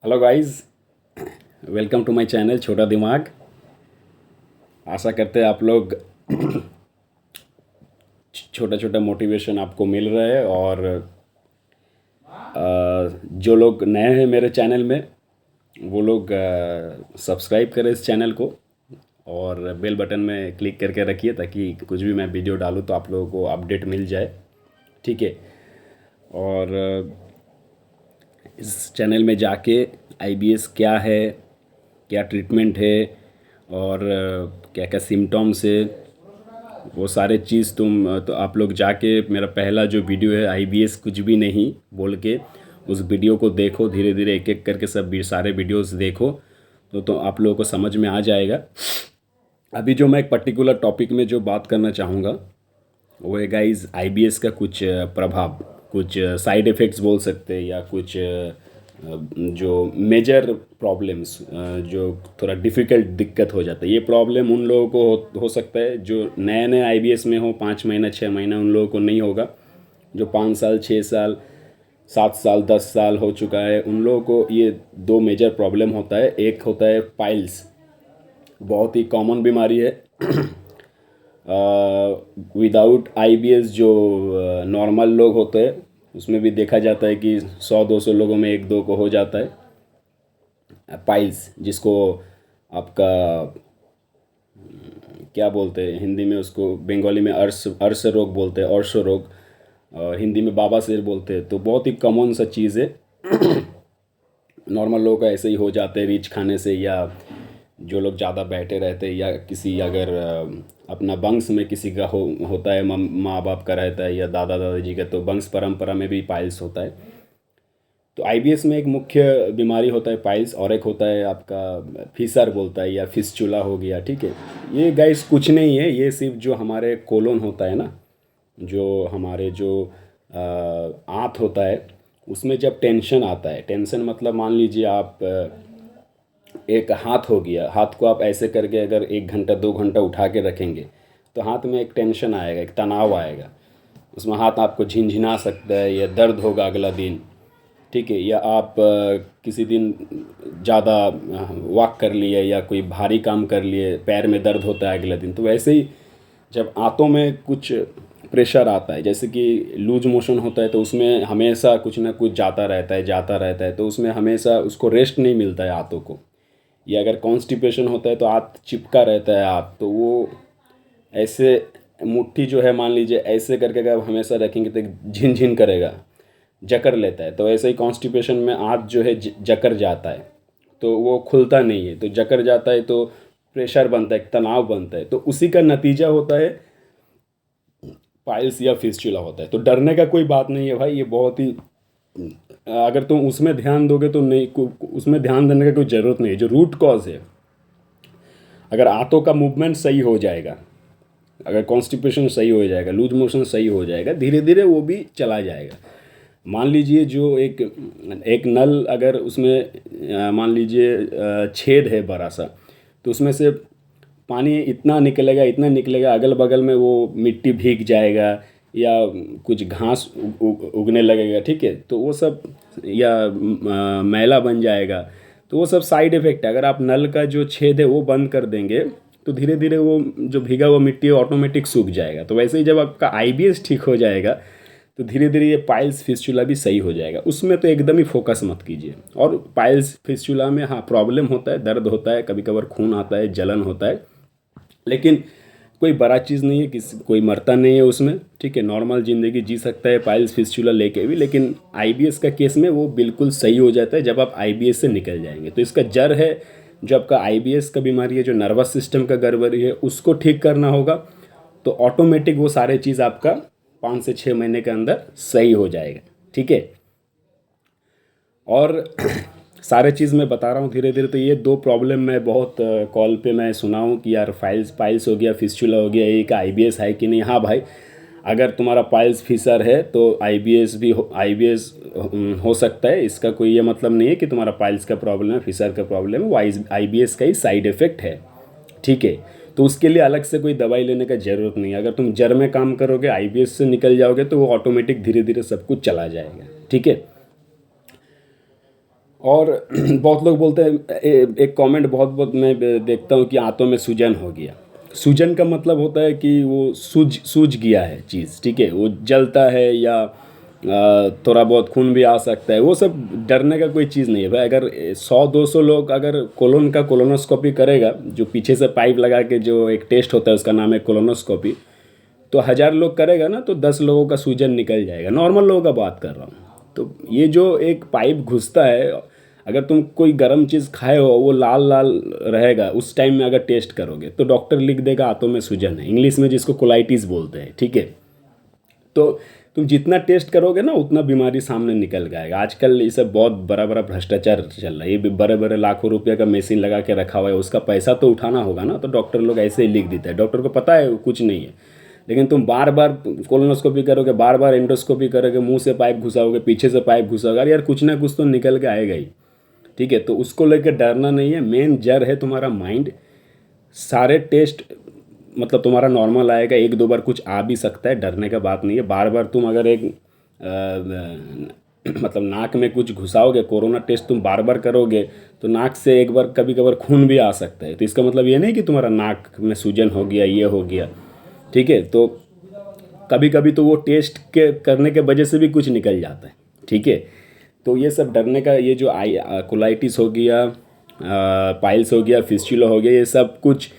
Hello guys, welcome to my channel छोटा दिमाग। आशा करते हैं आप लोग छोटा छोटा मोटिवेशन आपको मिल रहा है। और जो लोग नए हैं मेरे चैनल में वो लोग सब्सक्राइब करें इस चैनल को और बेल बटन में क्लिक करके रखिए ताकि कुछ भी मैं वीडियो डालूँ तो आप लोगों को अपडेट मिल जाए। ठीक है। और इस चैनल में जाके आईबीएस क्या है, क्या ट्रीटमेंट है और क्या क्या सिम्टम्स है, वो सारे चीज़ तो आप लोग जाके मेरा पहला जो वीडियो है आईबीएस कुछ भी नहीं बोल के उस वीडियो को देखो। धीरे धीरे एक एक करके सब सारे वीडियोस देखो तो आप लोगों को समझ में आ जाएगा। अभी जो मैं एक पर्टिकुलर टॉपिक में जो बात करना चाहूँगा वो है गाइस आईबीएस का कुछ प्रभाव, कुछ साइड इफ़ेक्ट्स बोल सकते हैं या कुछ जो मेजर प्रॉब्लम्स जो थोड़ा डिफ़िकल्ट दिक्कत हो जाता है। ये प्रॉब्लम उन लोगों को हो सकता है जो नए नए आईबीएस में हो, 5 महीना 6 महीना उन लोगों को नहीं होगा। जो 5 साल 6 साल 7 साल 10 साल हो चुका है उन लोगों को ये दो मेजर प्रॉब्लम होता है। एक होता है पाइल्स, बहुत ही कॉमन बीमारी है। विदाउट आईबीएस जो नॉर्मल लोग होते हैं उसमें भी देखा जाता है कि 100-200 लोगों में एक दो को हो जाता है पाइल्स, जिसको आपका क्या बोलते हैं हिंदी में, उसको बंगाली में अर्श अर्श रोग बोलते हैं, अर्श रोग, और हिंदी में बाबासिर बोलते हैं। तो बहुत ही कॉमन सा चीज़ है। नॉर्मल लोगों का ऐसे ही हो जाते हैं रिच खाने से, या जो लोग ज़्यादा बैठे रहते हैं, या किसी अगर अपना वंश में किसी का होता है, माँ बाप का रहता है या दादा दादाजी का, तो वंश परंपरा में भी पाइल्स होता है। तो आईबीएस में एक मुख्य बीमारी होता है पाइल्स, और एक होता है आपका फिसर बोलता है या फिस्चुला हो गया। ठीक है। ये गाइस कुछ नहीं है, ये सिर्फ जो हमारे कोलोन होता है ना, जो हमारे जो आंत होता है उसमें जब टेंशन आता है, टेंशन मतलब मान लीजिए आप एक हाथ हो गया, हाथ को आप ऐसे करके अगर 1 घंटा 2 घंटा उठा के रखेंगे तो हाथ में एक टेंशन आएगा, एक तनाव आएगा। उसमें हाथ आपको झिनझिना सकता है या दर्द होगा अगला दिन। ठीक है। या आप किसी दिन ज़्यादा वॉक कर लिए या कोई भारी काम कर लिए, पैर में दर्द होता है अगले दिन। तो वैसे ही जब आंतों में कुछ प्रेशर आता है, जैसे कि लूज मोशन होता है, तो उसमें हमेशा कुछ ना कुछ जाता रहता है तो उसमें हमेशा उसको रेस्ट नहीं मिलता है आंतों को। या अगर कॉन्स्टिपेशन होता है तो हाथ चिपका रहता है हाथ, तो वो ऐसे मुट्ठी जो है मान लीजिए ऐसे करके अगर आप हमेशा रखेंगे तो झिन करेगा, जकड़ लेता है। तो ऐसे ही कॉन्स्टिपेशन में हाथ जो है जकड़ जाता है, तो वो खुलता नहीं है, तो जकड़ जाता है तो प्रेशर बनता है, तनाव बनता है, तो उसी का नतीजा होता है पाइल्स या फिस्चुला होता है। तो डरने का कोई बात नहीं है भाई, ये बहुत ही अगर तुम उसमें ध्यान दोगे तो नहीं, उसमें ध्यान देने की कोई ज़रूरत नहीं है। जो रूट कॉज है, अगर आंतों का मूवमेंट सही हो जाएगा, अगर कॉन्स्टिपेशन सही हो जाएगा, लूज मोशन सही हो जाएगा, धीरे धीरे वो भी चला जाएगा। मान लीजिए जो एक एक नल अगर उसमें मान लीजिए छेद है बड़ा सा, तो उसमें से पानी इतना निकलेगा अगल बगल में वो मिट्टी भीग जाएगा या कुछ घास उगने लगेगा। ठीक है। तो वो सब या मैला बन जाएगा, तो वो सब साइड इफ़ेक्ट है। अगर आप नल का जो छेद है वो बंद कर देंगे तो धीरे धीरे वो जो भीगा हुआ मिट्टी है ऑटोमेटिक सूख जाएगा। तो वैसे ही जब आपका आईबीएस ठीक हो जाएगा तो धीरे धीरे ये पाइल्स फिस्चुला भी सही हो जाएगा। उसमें तो एकदम ही फोकस मत कीजिए। और पाइल्स फिस्चुला में हाँ प्रॉब्लम होता है, दर्द होता है, कभी कभार खून आता है, जलन होता है, लेकिन कोई बड़ा चीज़ नहीं है, किसी कोई मरता नहीं है उसमें। ठीक है। नॉर्मल ज़िंदगी जी सकता है पाइल्स फिस्चुला लेके भी, लेकिन आईबीएस का केस में वो बिल्कुल सही हो जाता है जब आप आईबीएस से निकल जाएंगे। तो इसका जड़ है जो आपका आईबीएस का बीमारी है, जो नर्वस सिस्टम का गड़बड़ी है, उसको ठीक करना होगा। तो ऑटोमेटिक वो सारे चीज़ आपका 5 से 6 महीने के अंदर सही हो जाएगा। ठीक है। और सारे चीज़ मैं बता रहा हूँ धीरे धीरे। तो ये दो प्रॉब्लम मैं बहुत कॉल पे मैं सुना हूँ कि यार पाइल्स हो गया, फिस्चुला हो गया, ये का आईबीएस है कि नहीं। हाँ भाई, अगर तुम्हारा पाइल्स फिसर है तो आईबीएस भी आईबीएस हो सकता है। इसका कोई ये मतलब नहीं है कि तुम्हारा पाइल्स का प्रॉब्लम है, फिसर का प्रॉब्लम है, वो आईबीएस का ही साइड इफ़ेक्ट है। ठीक है। तो उसके लिए अलग से कोई दवाई लेने का ज़रूरत नहीं है। अगर तुम जड़ में काम करोगे, आईबीएस से निकल जाओगे, तो वो ऑटोमेटिक धीरे धीरे सब कुछ चला जाएगा। ठीक है। और बहुत लोग बोलते हैं एक कमेंट बहुत बहुत मैं देखता हूँ कि आंतों में सूजन हो गया। सूजन का मतलब होता है कि वो सूज सूज गया है चीज़, ठीक है, वो जलता है या थोड़ा बहुत खून भी आ सकता है। वो सब डरने का कोई चीज़ नहीं है भाई। अगर 100-200 लोग अगर कोलोन का कोलोनोस्कोपी करेगा, जो पीछे से पाइप लगा के जो एक टेस्ट होता है उसका नाम है कोलोनोस्कोपी, तो 1000 लोग करेगा ना तो 10 लोगों का सूजन निकल जाएगा। नॉर्मल लोगों का बात कर रहा हूँ। तो ये जो एक पाइप घुसता है, अगर तुम कोई गर्म चीज़ खाए हो वो लाल लाल रहेगा, उस टाइम में अगर टेस्ट करोगे तो डॉक्टर लिख देगा आंतों में सूजन है, इंग्लिश में जिसको कोलाइटिस बोलते हैं, ठीक है। तो तुम जितना टेस्ट करोगे ना उतना बीमारी सामने निकल जाएगा। आजकल ये सब बहुत बड़ा बड़ा भ्रष्टाचार चल रहा है। ये भी बड़े बड़े लाखों रुपये का मशीन लगा के रखा हुआ है, उसका पैसा तो उठाना होगा ना, तो डॉक्टर लोग ऐसे ही लिख देते हैं। डॉक्टर को पता है कुछ नहीं है, लेकिन तुम बार बार कोलोनोस्कोपी करोगे, बार बार एंडोस्कोपी करोगे, मुंह से पाइप घुसाओगे, पीछे से पाइप घुसाओगे, अरे यार कुछ ना कुछ तो निकल के आएगा ही, ठीक है। तो उसको लेकर डरना नहीं है। मेन जड़ है तुम्हारा माइंड। सारे टेस्ट मतलब तुम्हारा नॉर्मल आएगा, 1-2 बार कुछ आ भी सकता है, डरने का बात नहीं है। बार बार तुम अगर एक मतलब नाक में कुछ घुसाओगे, कोरोना टेस्ट तुम बार बार करोगे तो नाक से एक बार कभी कभार खून भी आ सकता है। तो इसका मतलब ये नहीं कि तुम्हारा नाक में सूजन हो गया, ये हो गया, ठीक है। तो कभी कभी तो वो टेस्ट के करने के वजह से भी कुछ निकल जाता है, ठीक है। तो ये सब डरने का, ये जो कोलाइटिस हो गया, पाइल्स हो गया, फिस्चुला हो गया, ये सब कुछ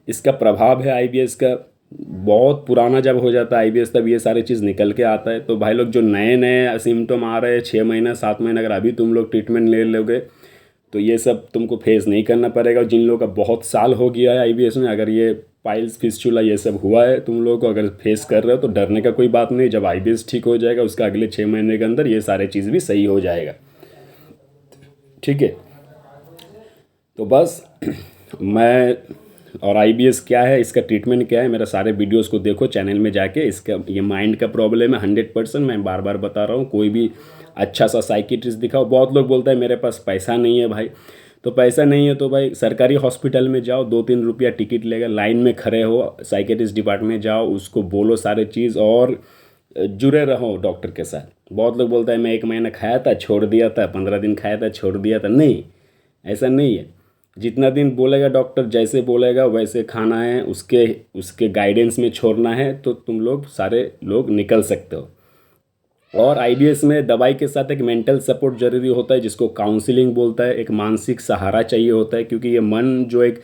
इसका प्रभाव है आईबीएस का। बहुत पुराना जब हो जाता है आईबीएस तब ये सारी चीज़ निकल के आता है। तो भाई लोग जो नए नए सिम्टम आ रहे हैं 6 महीना 7 महीना, अगर अभी तुम लोग ट्रीटमेंट ले लोगे तो ये सब तुमको फेस नहीं करना पड़ेगा। जिन लोगों का बहुत साल हो गया है आईबीएस में, अगर ये पाइल्स फिस्चुला ये सब हुआ है तुम लोगों को, अगर फेस कर रहे हो तो डरने का कोई बात नहीं। जब आईबीएस ठीक हो जाएगा उसका अगले 6 महीने के अंदर ये सारे चीज़ भी सही हो जाएगा, ठीक है। तो बस मैं, और आईबीएस क्या है, इसका ट्रीटमेंट क्या है, मेरा सारे वीडियोस को देखो चैनल में जाके। इसका ये माइंड का प्रॉब्लम है 100%, मैं बार बार बता रहा हूँ। कोई भी अच्छा सा साइकिट्रिस्ट दिखाओ। बहुत लोग बोलते हैं मेरे पास पैसा नहीं है भाई। तो पैसा नहीं है तो भाई सरकारी हॉस्पिटल में जाओ, 2-3 रुपया टिकट लेगा, लाइन में खड़े हो, साइकिट्रिस्ट डिपार्टमेंट जाओ, उसको बोलो सारे चीज़ और जुड़े रहो डॉक्टर के साथ। बहुत लोग बोलते हैं मैं 1 महीना खाया था छोड़ दिया था, 15 दिन खाया था छोड़ दिया था। नहीं, ऐसा नहीं है। जितना दिन बोलेगा डॉक्टर, जैसे बोलेगा वैसे खाना है, उसके उसके गाइडेंस में छोड़ना है, तो तुम लोग सारे लोग निकल सकते हो। और आईबीएस में दवाई के साथ एक मेंटल सपोर्ट जरूरी होता है, जिसको काउंसलिंग बोलता है। एक मानसिक सहारा चाहिए होता है, क्योंकि ये मन जो एक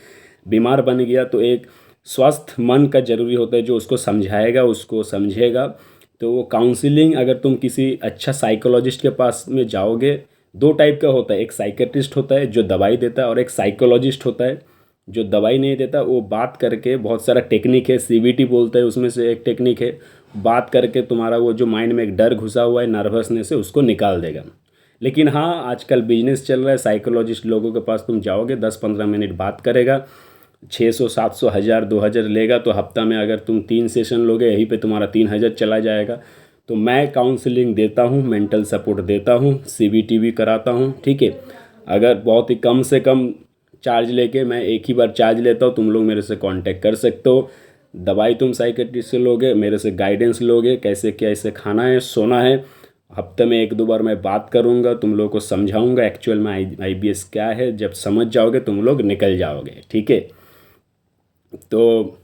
बीमार बन गया तो एक स्वस्थ मन का जरूरी होता है जो उसको समझाएगा, उसको समझेगा। तो वो काउंसलिंग, अगर तुम किसी अच्छा साइकोलॉजिस्ट के पास में जाओगे, 2 टाइप का होता है। एक साइकेट्रिस्ट होता है जो दवाई देता है, और एक साइकोलॉजिस्ट होता है जो दवाई नहीं देता। वो बात करके, बहुत सारा टेक्निक है, सीबीटी बोलते हैं, उसमें से एक टेक्निक है, बात करके तुम्हारा वो जो माइंड में एक डर घुसा हुआ है, नर्वसनेस है, उसको निकाल देगा। लेकिन हाँ, आजकल बिजनेस चल रहा है, साइकोलॉजिस्ट लोगों के पास तुम जाओगे, 10-15 मिनट बात करेगा, 600, 700, 1000, 2000 लेगा। तो हफ्ता में अगर तुम 3 सेशन लोगे, यहीं पे तुम्हारा 3000 चला जाएगा। तो मैं काउंसलिंग देता हूँ, मेंटल सपोर्ट देता हूँ, सीबीटी भी कराता हूँ, ठीक है। अगर बहुत ही कम से कम चार्ज लेके, मैं एक ही बार चार्ज लेता हूँ, तुम लोग मेरे से कांटेक्ट कर सकते हो। दवाई तुम साइकेट्रिस्ट से लोगे, मेरे से गाइडेंस लोगे, कैसे कैसे खाना है, सोना है। हफ्ते में 1-2 बार मैं बात करूँगा, तुम लोगों को समझाऊँगा एक्चुअल में आईबीएस क्या है। जब समझ जाओगे तुम लोग निकल जाओगे, ठीक है। तो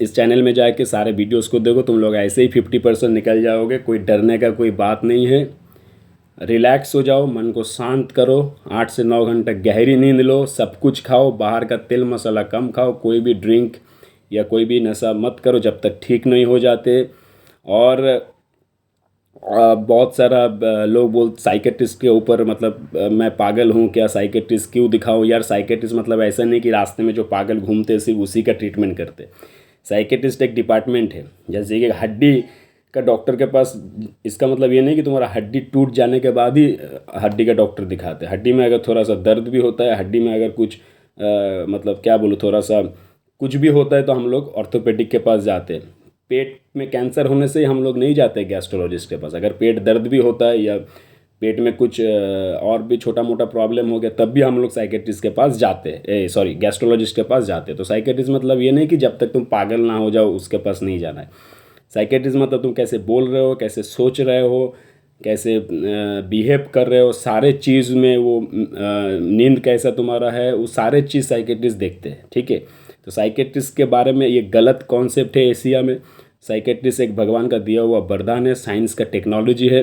इस चैनल में जाके सारे वीडियोस को देखो, तुम लोग ऐसे ही 50% निकल जाओगे। कोई डरने का कोई बात नहीं है। रिलैक्स हो जाओ, मन को शांत करो, 8 से 9 घंटे गहरी नींद लो, सब कुछ खाओ, बाहर का तेल मसाला कम खाओ, कोई भी ड्रिंक या कोई भी नशा मत करो जब तक ठीक नहीं हो जाते। और बहुत सारा लोग बोल साइकेट्रिस्ट के ऊपर, मतलब मैं पागल हूँ क्या, साइकेट्रिस्ट क्यों दिखाऊँ। यार साइकेट्रिस्ट मतलब ऐसा नहीं कि रास्ते में जो पागल घूमते सिर्फ उसी का ट्रीटमेंट करते। साइकेट्रिस्ट एक डिपार्टमेंट है, जैसे कि हड्डी का डॉक्टर के पास, इसका मतलब ये नहीं कि तुम्हारा हड्डी टूट जाने के बाद ही हड्डी का डॉक्टर दिखाते हैं। हड्डी में अगर थोड़ा सा दर्द भी होता है, हड्डी में अगर कुछ मतलब क्या बोलूँ, थोड़ा सा कुछ भी होता है तो हम लोग ऑर्थोपेडिक के पास जाते हैं। पेट में कैंसर होने से हम लोग नहीं जाते गैस्ट्रोलॉजिस्ट के पास। अगर पेट दर्द भी होता है या पेट में कुछ और भी छोटा मोटा प्रॉब्लम हो गया, तब भी हम लोग साइकेट्रिस्ट के पास जाते हैं, सॉरी गैस्ट्रोलॉजिस्ट के पास जाते हैं। तो साइकेट्रिस्ट मतलब ये नहीं कि जब तक तुम पागल ना हो जाओ उसके पास नहीं जाना है। साइकेट्रिस्ट मतलब तुम कैसे बोल रहे हो, कैसे सोच रहे हो, कैसे बिहेव कर रहे हो, सारे चीज़ में वो नींद कैसा तुम्हारा है, वो सारे चीज़ साइकेट्रिस्ट देखते हैं, ठीक है। तो साइकेट्रिस्ट के बारे में ये गलत कॉन्सेप्ट है एशिया में। साइकेट्रिस्ट एक भगवान का दिया हुआ वरदान है, साइंस का टेक्नोलॉजी है।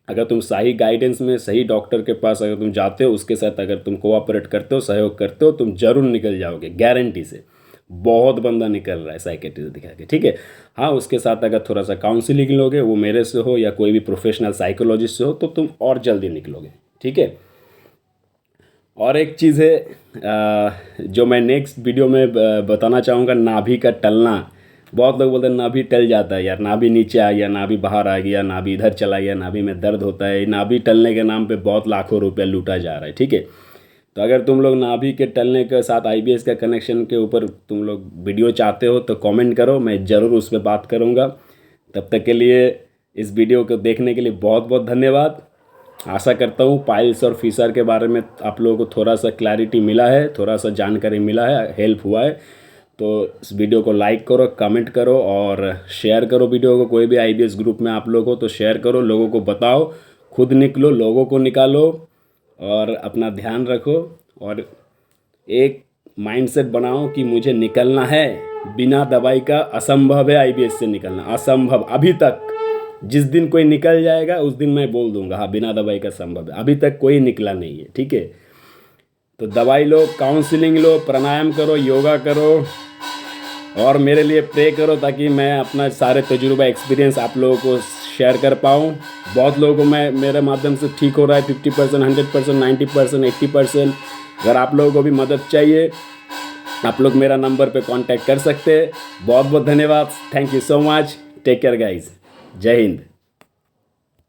अगर तुम सही गाइडेंस में सही डॉक्टर के पास अगर तुम जाते हो, उसके साथ अगर तुम कोऑपरेट करते हो, सहयोग करते हो, तुम जरूर निकल जाओगे, गारंटी से। बहुत बंदा निकल रहा है साइकेट्रिस्ट दिखा के, ठीक है। हाँ, उसके साथ अगर थोड़ा सा काउंसलिंग लोगे, वो मेरे से हो या कोई भी प्रोफेशनल साइकोलॉजिस्ट से हो, तो तुम और जल्दी निकलोगे, ठीक है। और एक चीज़ है जो मैं नेक्स्ट वीडियो में बताना चाहूँगा, नाभि का टलना। बहुत लोग बोलते हैं नाभि टल जाता है यार, नाभि नीचे आ गया, नाभि बाहर आ गया, नाभि इधर चला गया, नाभि में दर्द होता है। नाभि टलने के नाम पे बहुत लाखों रुपया लूटा जा रहा है, ठीक है। तो अगर तुम लोग नाभि के टलने के साथ आईबीएस का कनेक्शन के ऊपर तुम लोग वीडियो चाहते हो तो कमेंट करो, मैं ज़रूर उस पर बात करूँगा। तब तक के लिए इस वीडियो को देखने के लिए बहुत बहुत धन्यवाद। आशा करता हूँ पाइल्स और फिशर के बारे में आप लोगों को थोड़ा सा क्लैरिटी मिला है, थोड़ा सा जानकारी मिला है, हेल्प हुआ है। तो इस वीडियो को लाइक करो, कमेंट करो और शेयर करो वीडियो को। कोई भी आईबीएस ग्रुप में आप लोग हो तो शेयर करो, लोगों को बताओ, खुद निकलो, लोगों को निकालो और अपना ध्यान रखो। और एक माइंडसेट बनाओ कि मुझे निकलना है, बिना दवाई का असंभव है आईबीएस से निकलना, असंभव। अभी तक जिस दिन कोई निकल जाएगा उस दिन मैं बोल दूंगा हाँ बिना दवाई का संभव है। अभी तक कोई निकला नहीं है, ठीक है। तो दवाई लो, काउंसलिंग लो, प्राणायाम करो, योगा करो और मेरे लिए प्रे करो ताकि मैं अपना सारे तजुर्बा एक्सपीरियंस आप लोगों को शेयर कर पाऊँ। बहुत लोगों को मैं मेरे माध्यम से ठीक हो रहा है, 50%, 100%, 90%, 80%। अगर आप लोगों को भी मदद चाहिए, आप लोग मेरा नंबर पे कांटेक्ट कर सकते हैं। बहुत बहुत धन्यवाद, thank you so much, take care guys, जय हिंद।